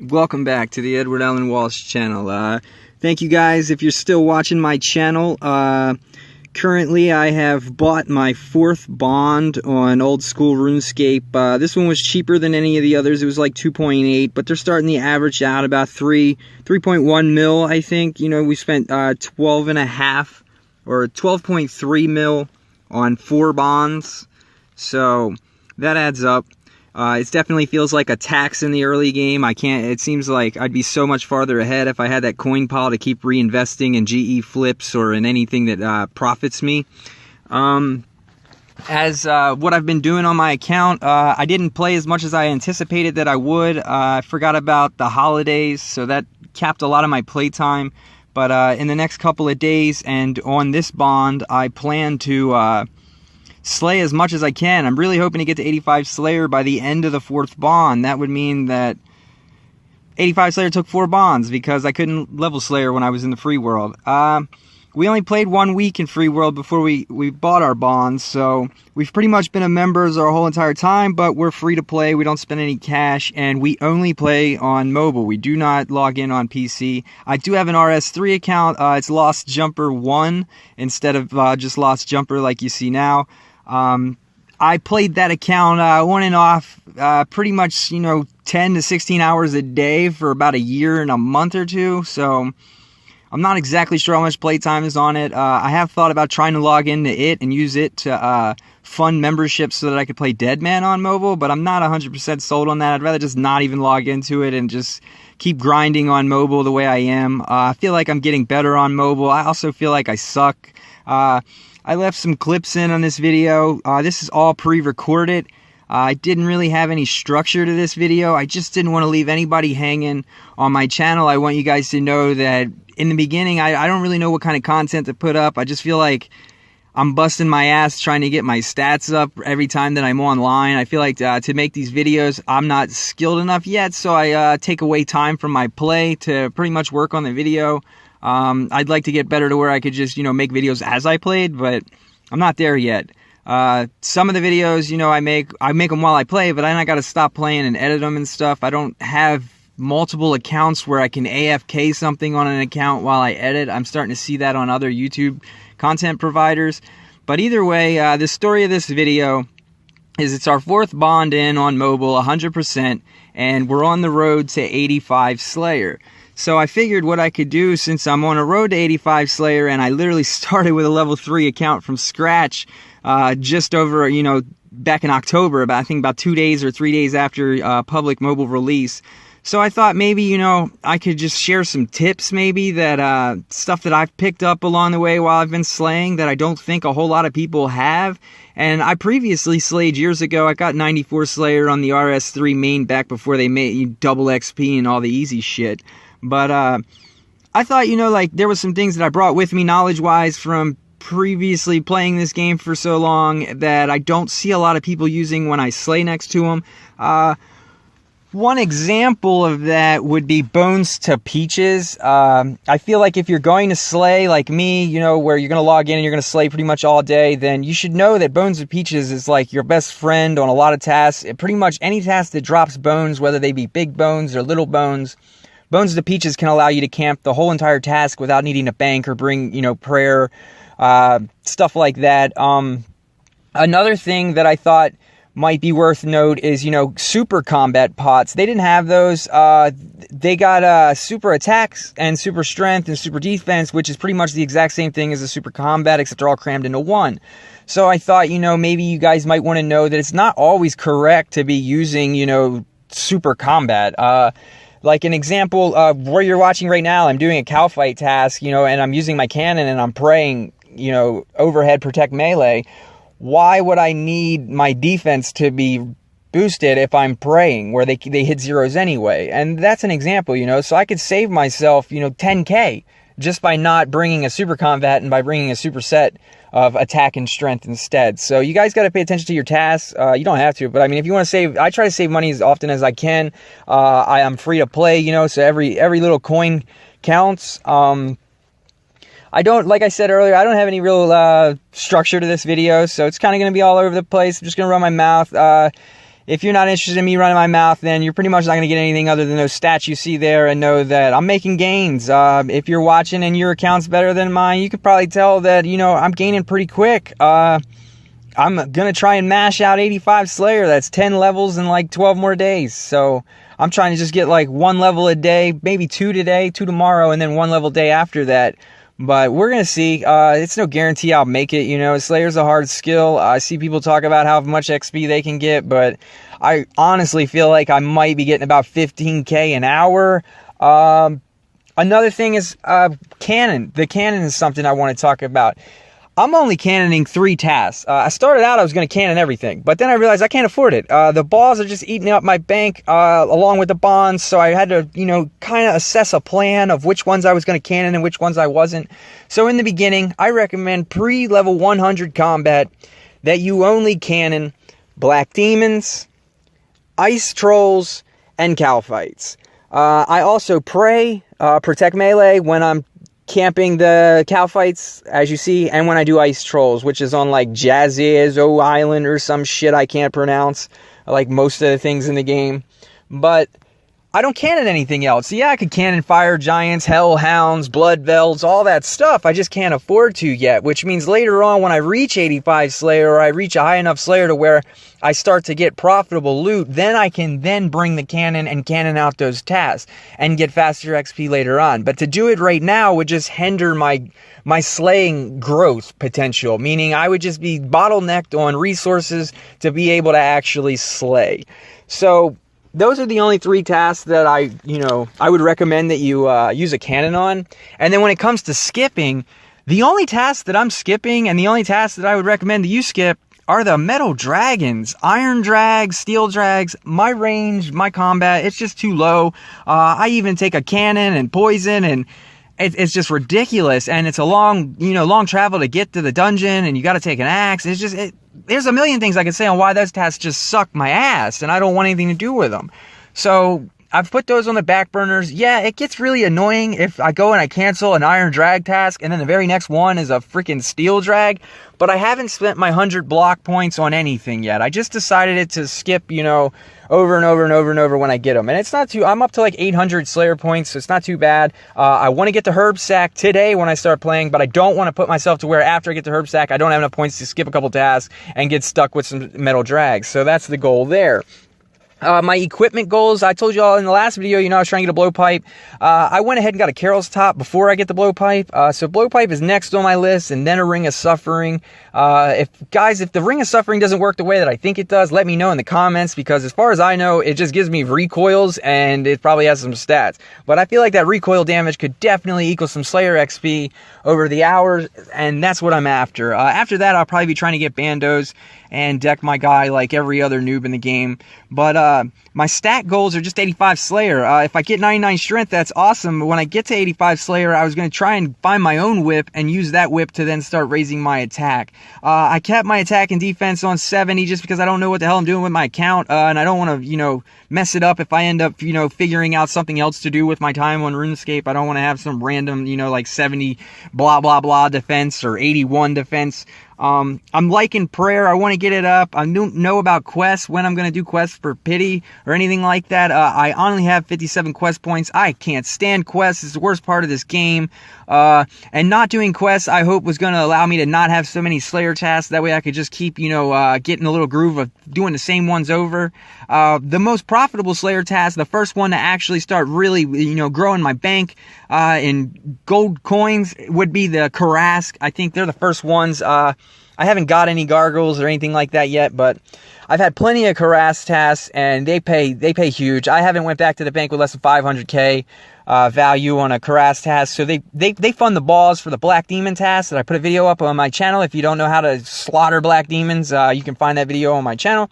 Welcome back to the Edward Allen Walsh channel. Thank you guys if you're still watching my channel. Currently I have bought my 4th bond on old school RuneScape. This one was cheaper than any of the others. It was like 2.8, but they're starting the average out about 3.1 mil, I think. You know, we spent 12.5 or 12.3 mil on 4 bonds, so that adds up. It definitely feels like a tax in the early game. It seems like I'd be so much farther ahead if I had that coin pile to keep reinvesting in GE flips or in anything that profits me. What I've been doing on my account, I didn't play as much as I anticipated that I would. I forgot about the holidays, so that capped a lot of my playtime. But in the next couple of days and on this bond, I plan to slay as much as I can. I'm really hoping to get to 85 Slayer by the end of the 4th bond. That would mean that 85 Slayer took 4 bonds because I couldn't level Slayer when I was in the free world. We only played 1 week in free world before we bought our bonds, so we've pretty much been members our whole entire time, but we're free to play. We don't spend any cash, and we only play on mobile. We do not log in on PC. I do have an RS3 account. It's Lost Jumper 1 instead of just Lost Jumper like you see now. I played that account on and off pretty much, 10 to 16 hours a day for about a year and a month or two, so I'm not exactly sure how much playtime is on it. I have thought about trying to log into it and use it to fund memberships so that I could play Deadman on mobile, but I'm not 100% sold on that. I'd rather just not even log into it and just keep grinding on mobile the way I am. I feel like I'm getting better on mobile. I also feel like I suck. I left some clips in on this video. This is all pre-recorded. I didn't really have any structure to this video. I just didn't want to leave anybody hanging on my channel. I want you guys to know that in the beginning, I don't really know what kind of content to put up. I just feel like I'm busting my ass trying to get my stats up every time that I'm online. I feel like to make these videos, I'm not skilled enough yet, so I take away time from my play to pretty much work on the video. I'd like to get better to where I could just, make videos as I played, but I'm not there yet. Some of the videos, I make them while I play, but then I gotta stop playing and edit them and stuff. I don't have multiple accounts where I can AFK something on an account while I edit. I'm starting to see that on other YouTube content providers. But either way, the story of this video is it's our 4th bond in on mobile, 100%, and we're on the road to 85 Slayer. So I figured what I could do, since I'm on a road to 85 Slayer and I literally started with a level 3 account from scratch just over, back in October, I think about 2 days or 3 days after public mobile release. So I thought maybe, I could just share some tips maybe that stuff that I've picked up along the way while I've been slaying that I don't think a whole lot of people have. And I previously slayed years ago. I got 94 Slayer on the RS3 main back before they made you double XP and all the easy shit. But I thought, there was some things that I brought with me knowledge-wise from previously playing this game for so long that I don't see a lot of people using when I slay next to them. One example of that would be Bones to Peaches. I feel like if you're going to slay like me, where you're going to log in and you're going to slay pretty much all day, then you should know that Bones to Peaches is like your best friend on a lot of tasks. Pretty much any task that drops bones, whether they be big bones or little bones, Bones to Peaches can allow you to camp the whole entire task without needing to bank or bring, prayer, stuff like that. Another thing that I thought might be worth note is, super combat pots. They didn't have those. They got super attacks and super strength and super defense, which is pretty much the exact same thing as a super combat, except they're all crammed into one. So I thought, maybe you guys might want to know that it's not always correct to be using, super combat. Like an example, where you're watching right now, I'm doing a cow fight task, and I'm using my cannon and I'm praying, overhead protect melee. Why would I need my defense to be boosted if I'm praying, where they hit zeros anyway? And that's an example, so I could save myself, 10k just by not bringing a super combat and by bringing a super set of attack and strength instead. So you guys got to pay attention to your tasks. You don't have to, but I mean, if you want to save, I try to save money as often as I can. I am free to play, so every little coin counts. I don't, like I said earlier, I don't have any real structure to this video, so it's kind of going to be all over the place. I'm just going to run my mouth. if you're not interested in me running my mouth, then you're pretty much not going to get anything other than those stats you see there, and know that I'm making gains. If you're watching and your account's better than mine, you could probably tell that, you know, I'm gaining pretty quick. I'm going to try and mash out 85 Slayer. That's 10 levels in like 12 more days. So I'm trying to just get like 1 level a day, maybe 2 today, 2 tomorrow, and then 1 level day after that. But we're going to see. It's no guarantee I'll make it, you know. Slayer's a hard skill. I see people talk about how much XP they can get, but I honestly feel like I might be getting about 15k an hour. Another thing is cannon. The cannon is something I want to talk about. I'm only cannoning 3 tasks. I started out I was going to cannon everything, but then I realized I can't afford it. The balls are just eating up my bank along with the bonds, so I had to, you know, kind of assess a plan of which ones I was going to cannon and which ones I wasn't. So in the beginning, I recommend pre-level 100 combat that you only cannon black demons, ice trolls, and cow fights. I also protect melee when I'm camping the cow fights, as you see, and when I do ice trolls, which is on like Jazzo Island or some shit I can't pronounce, like most of the things in the game. But I don't cannon anything else. Yeah, I could cannon fire giants, hellhounds, blood velds, all that stuff. I just can't afford to yet, which means later on when I reach 85 Slayer, or I reach a high enough Slayer to where I start to get profitable loot, then I can then bring the cannon and cannon out those tasks and get faster XP later on. But to do it right now would just hinder my slaying growth potential, meaning I would just be bottlenecked on resources to be able to actually slay. So those are the only 3 tasks that I would recommend that you use a cannon on. And then when it comes to skipping, the only tasks that I'm skipping and the only tasks that I would recommend that you skip are the metal dragons, iron drags, steel drags. My range, my combat, it's just too low. I even take a cannon and poison, and it's just ridiculous. And it's a long travel to get to the dungeon, and you got to take an axe. It's just, there's a million things I could say on why those tasks just suck my ass, and I don't want anything to do with them. So I've put those on the back burners. Yeah, it gets really annoying if I go and I cancel an iron drag task, and then the very next one is a freaking steel drag. But I haven't spent my 100 block points on anything yet. I just decided it to skip, over and over and over and over when I get them. And it's not too, I'm up to like 800 Slayer points, so it's not too bad. I want to get the herb sack today when I start playing, but I don't want to put myself to where after I get the herb sack, I don't have enough points to skip a couple tasks and get stuck with some metal drags. So that's the goal there. My equipment goals, I told you all in the last video, I was trying to get a blowpipe. I went ahead and got a Carol's top before I get the blowpipe. So blowpipe is next on my list, and then a Ring of Suffering. If the Ring of Suffering doesn't work the way that I think it does, let me know in the comments, because as far as I know, it just gives me recoils, and it probably has some stats. But I feel like that recoil damage could definitely equal some Slayer XP over the hours, and that's what I'm after. After that, I'll probably be trying to get bandos and deck my guy like every other noob in the game. But my stat goals are just 85 Slayer. If I get 99 strength, that's awesome. When I get to 85 Slayer, I was going to try and find my own whip and use that whip to then start raising my attack. I kept my attack and defense on 70 just because I don't know what the hell I'm doing with my account, and I don't want to, mess it up if I end up, figuring out something else to do with my time on RuneScape. I don't want to have some random, like 70 blah blah blah defense or 81 defense. I'm liking prayer. I want to get it up. I don't know about quests, when I'm going to do quests for pity or anything like that. I only have 57 quest points. I can't stand quests. It's the worst part of this game. And not doing quests, I hope, was going to allow me to not have so many Slayer tasks. That way I could just keep, getting a little groove of doing the same ones over. The most profitable Slayer task, the first one to actually start really, growing my bank in gold coins, would be the Karask. I think they're the first ones. I haven't got any gargles or anything like that yet, but I've had plenty of Karask tasks, and they pay huge. I haven't went back to the bank with less than 500k value on a Karask task. So they fund the balls for the Black Demon task that I put a video up on my channel. If you don't know how to slaughter Black Demons, you can find that video on my channel.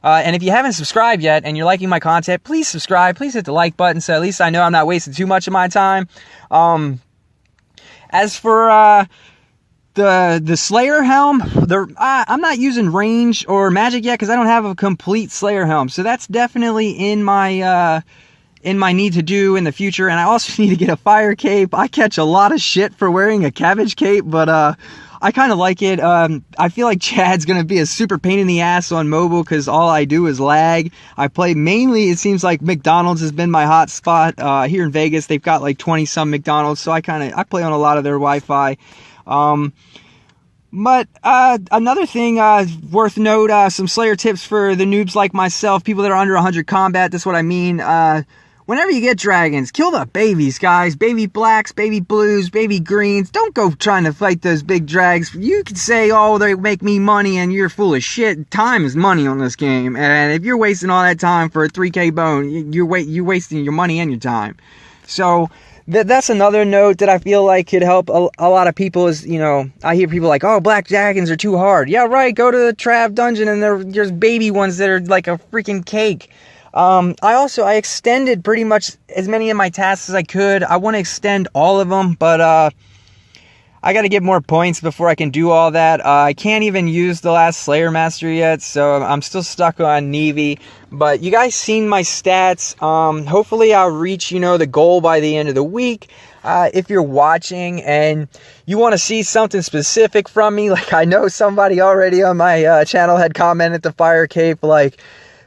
And if you haven't subscribed yet and you're liking my content, please subscribe. Please hit the like button so at least I know I'm not wasting too much of my time. As for the Slayer helm, I'm not using range or magic yet because I don't have a complete Slayer helm. So that's definitely in my need to do in the future. And I also need to get a fire cape. I catch a lot of shit for wearing a cabbage cape, but I kind of like it. I feel like Chad's going to be a super pain in the ass on mobile because all I do is lag. I play mainly, it seems like McDonald's has been my hot spot. Here in Vegas, they've got like 20 some McDonald's, so I play on a lot of their Wi-Fi. But another thing worth note, some Slayer tips for the noobs like myself, people that are under 100 combat. That's what I mean. Whenever you get dragons, kill the babies, guys. Baby blacks, baby blues, baby greens. Don't go trying to fight those big drags. You could say, oh, they make me money, and you're full of shit. Time is money on this game, and if you're wasting all that time for a 3K bone, you're wasting your money and your time. So that's another note that I feel like could help a lot of people is, you know, I hear people like, oh, black dragons are too hard. Yeah, right, go to the Trav dungeon, and there's baby ones that are like a freaking cake. I extended pretty much as many of my tasks as I could. I want to extend all of them, but I got to get more points before I can do all that. I can't even use the last Slayer Master yet, so I'm still stuck on Navy. But you guys seen my stats. Hopefully I'll reach, you know, the goal by the end of the week. If you're watching and you want to see something specific from me, like I know somebody already on my channel had commented the fire cape, like,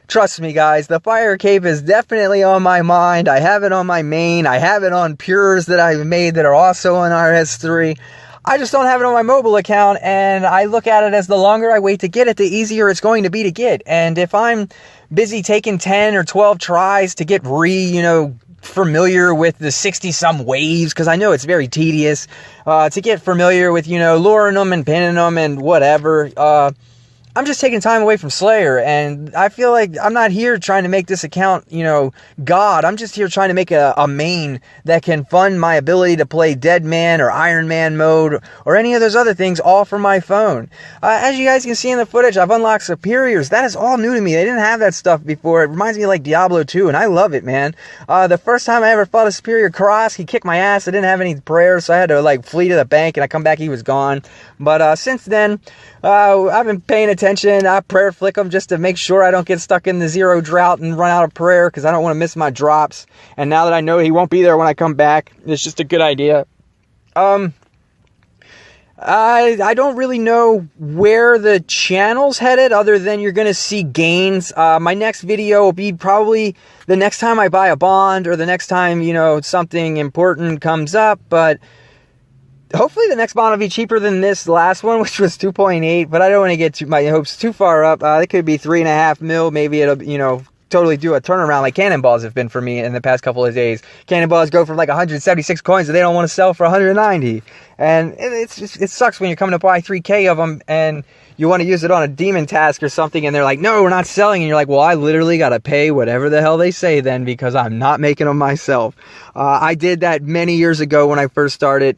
trust me, guys, the fire cape is definitely on my mind. I have it on my main. I have it on pures that I've made that are also on RS3. I just don't have it on my mobile account, and I look at it as the longer I wait to get it, the easier it's going to be to get. And if I'm busy taking 10 or 12 tries to get familiar with the 60-some waves, because I know it's very tedious, to get familiar with, luring them and pinning them and whatever, I'm just taking time away from Slayer, and I feel like I'm not here trying to make this account, God. I'm just here trying to make a main that can fund my ability to play Dead Man or Iron Man mode or any of those other things all from my phone. As you guys can see in the footage, I've unlocked Superiors. That is all new to me. They didn't have that stuff before. It reminds me of like Diablo 2, and I love it, man. The first time I ever fought a Superior Cross, he kicked my ass. I didn't have any prayers, so I had to like flee to the bank, and I come back, he was gone. But since then, I've been paying attention. I prayer flick them just to make sure I don't get stuck in the 0 drought and run out of prayer, because I don't want to miss my drops. And now that I know he won't be there when I come back, it's just a good idea. I don't really know where the channel's headed, other than you're going to see gains. My next video will be probably the next time I buy a bond, or the next time, something important comes up, but hopefully the next bond will be cheaper than this last one, which was 2.8, but I don't want to get my hopes too far up. It could be 3.5 mil. Maybe it'll, totally do a turnaround like Cannonballs have been for me in the past couple of days. Cannonballs go from like 176 coins that they don't want to sell for 190. And it sucks when you're coming to buy 3K of them and you want to use it on a demon task or something, and they're like, no, we're not selling. And you're like, well, I literally got to pay whatever the hell they say then, because I'm not making them myself. I did that many years ago when I first started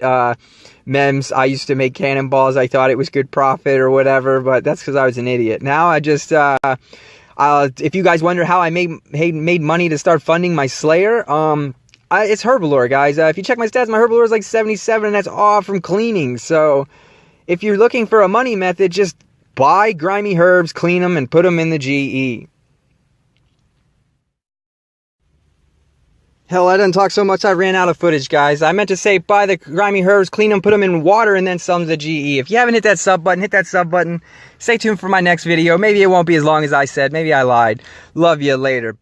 Mems. I used to make Cannonballs. I thought it was good profit or whatever, but that's because I was an idiot. Now I just, if you guys wonder how I made money to start funding my Slayer, it's Herbalore, guys. If you check my stats, my Herbalore is like 77, and that's all from cleaning. So if you're looking for a money method, just buy grimy herbs, clean them, and put them in the GE. Hell, I didn't talk so much I ran out of footage, guys. I meant to say buy the grimy herbs, clean them, put them in water, and then sell them to GE. If you haven't hit that sub button, hit that sub button. Stay tuned for my next video. Maybe it won't be as long as I said. Maybe I lied. Love you. Later.